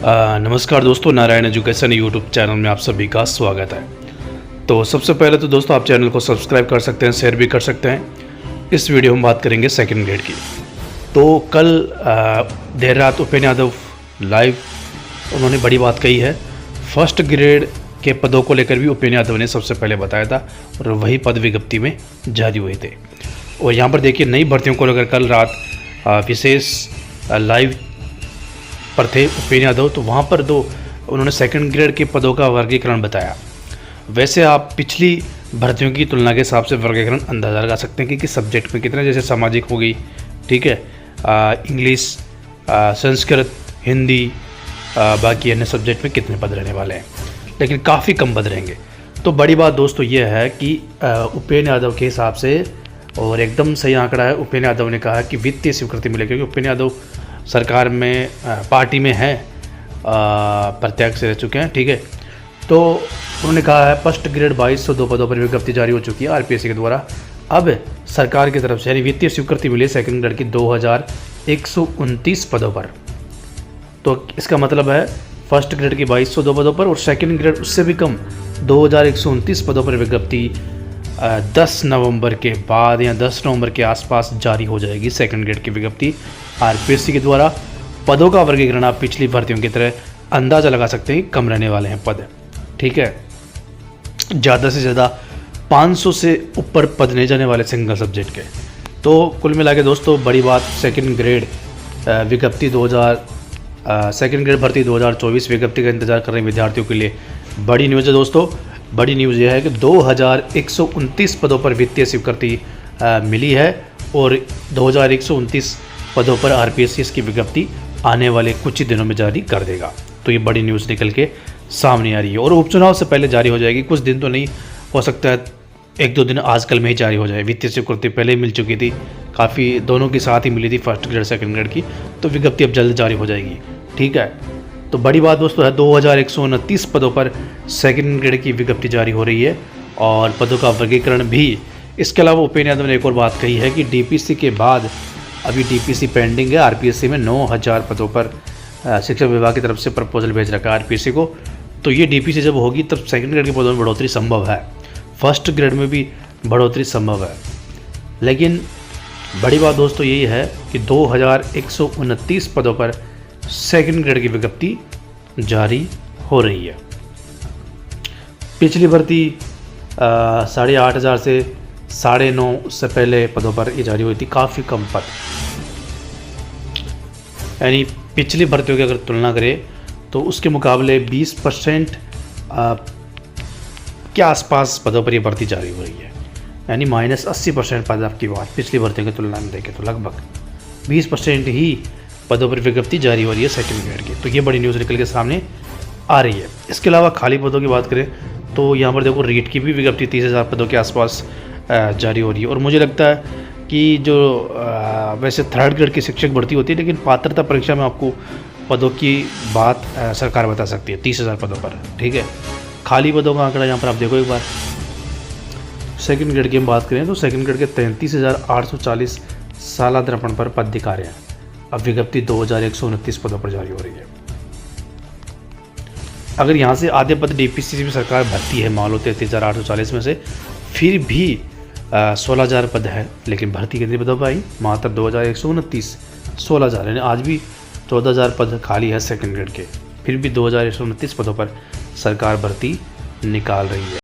नमस्कार दोस्तों, Narayan education YouTube channel में आप सभी का स्वागत है। तो सबसे पहले तो दोस्तों आप चैनल को सब्सक्राइब कर सकते हैं, शेयर भी कर सकते हैं। इस वीडियो में बात करेंगे सेकंड ग्रेड की। तो कल देर रात उपेन्द्र यादव लाइव उन्होंने बड़ी बात कही है। फर्स्ट ग्रेड के पदों को लेकर भी उपेन्द्र यादव ने सबसे पहले बताया था और वही पद विज्ञप्ति में जारी हुए थे। और यहाँ पर देखिए नई भर्तियों को लेकर कल रात विशेष लाइव पर थे उपेन्द्र यादव, तो वहाँ पर उन्होंने सेकंड ग्रेड के पदों का वर्गीकरण बताया। वैसे आप पिछली भर्तियों की तुलना के हिसाब से वर्गीकरण अंदाज़ा लगा सकते हैं कि किस सब्जेक्ट में कितने, जैसे सामाजिक हो गई, ठीक है, इंग्लिश, संस्कृत, हिंदी, बाकी अन्य सब्जेक्ट में कितने पद रहने वाले हैं, लेकिन काफ़ी कम पद रहेंगे। तो बड़ी बात दोस्तों ये है कि उपेन्द्र यादव के हिसाब से, और एकदम सही आंकड़ा है, उपेन्द्र यादव ने कहा कि वित्तीय स्वीकृति मिलेगी, क्योंकि उपेन्द्र यादव सरकार में पार्टी में है, प्रत्यक्ष रह चुके हैं, ठीक है। तो उन्होंने कहा है फर्स्ट ग्रेड 2202 पदों पर विज्ञप्ति जारी हो चुकी है आरपीएससी के द्वारा। अब सरकार की तरफ से यानी वित्तीय स्वीकृति मिली सेकंड ग्रेड की 2129 पदों पर। तो इसका मतलब है फर्स्ट ग्रेड की 2202 पदों पर और सेकंड ग्रेड उससे भी कम 2129 पदों पर विज्ञप्ति 10 नवंबर के बाद या 10 नवंबर के आसपास जारी हो जाएगी। सेकंड ग्रेड की विज्ञप्ति आरपीएससी के द्वारा। पदों का वर्गीकरण आप पिछली भर्तियों की तरह अंदाज़ा लगा सकते हैं, कम रहने वाले हैं पद, ठीक है। ज़्यादा से ज़्यादा 500 से ऊपर पद नहीं जाने वाले सिंगल सब्जेक्ट के। तो कुल मिला के दोस्तों बड़ी बात, सेकंड ग्रेड विज्ञप्ति सेकंड ग्रेड भर्ती 2024 विज्ञप्ति का इंतजार कर रहे विद्यार्थियों के लिए बड़ी न्यूज़ है दोस्तों। बड़ी न्यूज़ यह है कि 2129 पदों पर वित्तीय स्वीकृति मिली है और 2129 पदों पर आरपीएससी इसकी विज्ञप्ति आने वाले कुछ ही दिनों में जारी कर देगा। तो ये बड़ी न्यूज़ निकल के सामने आ रही है और उपचुनाव से पहले जारी हो जाएगी। कुछ दिन तो नहीं, हो सकता है 1-2 दिन आजकल में ही जारी हो जाए। वित्तीय स्वीकृति पहले ही मिल चुकी थी, काफ़ी दोनों की साथ ही मिली थी, फर्स्ट ग्रेड सेकंड ग्रेड की। तो विज्ञप्ति अब जल्द जारी हो जाएगी, ठीक है। तो बड़ी बात दोस्तों है 2129 पदों पर सेकंड ग्रेड की विज्ञप्ति जारी हो रही है और पदों का वर्गीकरण भी। इसके अलावा उपेन्द्र यादव ने एक और बात कही है कि डीपीसी के बाद अभी डीपीसी पेंडिंग है आरपीएससी में 9000 पदों पर शिक्षा विभाग की तरफ से प्रपोजल भेज रखा है आरपीएससी को। तो ये डीपीसी जब होगी तब सेकंड ग्रेड के पदों में बढ़ोतरी संभव है, फर्स्ट ग्रेड में भी बढ़ोतरी संभव है। लेकिन बड़ी बात दोस्तों यही है कि 2129 पदों पर सेकंड ग्रेड की विज्ञप्ति जारी हो रही है। पिछली भर्ती 8,500 से 9,500 से पहले पदों पर ये जारी हुई थी, काफ़ी कम पद। यानी पिछली भर्तियों की अगर तुलना करें तो उसके मुकाबले 20% के आसपास पदों पर ये भर्ती जारी हो रही है। यानी -80% पद आपकी बात पिछली भर्तियों की तुलना में देखें तो लगभग 20% ही पदों पर विज्ञप्ति जारी हो रही है सेकंड ग्रेड की। तो ये बड़ी न्यूज़ निकल के सामने आ रही है। इसके अलावा खाली पदों की बात करें तो यहाँ पर देखो रीट की भी विज्ञप्ति 30,000 पदों के आसपास जारी हो रही है। और मुझे लगता है कि जो वैसे थर्ड ग्रेड की शिक्षक भर्ती होती है, लेकिन पात्रता परीक्षा में आपको पदों की बात सरकार बता सकती है 30,000 पदों पर, ठीक है। खाली पदों का आंकड़ा यहाँ पर आप देखो एक बार। सेकंड ग्रेड की हम बात करें तो सेकंड ग्रेड के 33,840 सालांतरण पर पदाधिकारी हैं। अब विज्ञप्ति 2129 पदों पर जारी हो रही है। अगर यहाँ से आधे पद डीपीसी में सरकार भरती है, मान लो 33,840 में से, फिर भी 16,000 पद है, लेकिन भर्ती कितनी पदों पर आई? मात्र 2129, 16,000। यानी आज भी 14,000 पद खाली है सेकंड ग्रेड के, फिर भी 2129 पदों पर सरकार भर्ती निकाल रही है।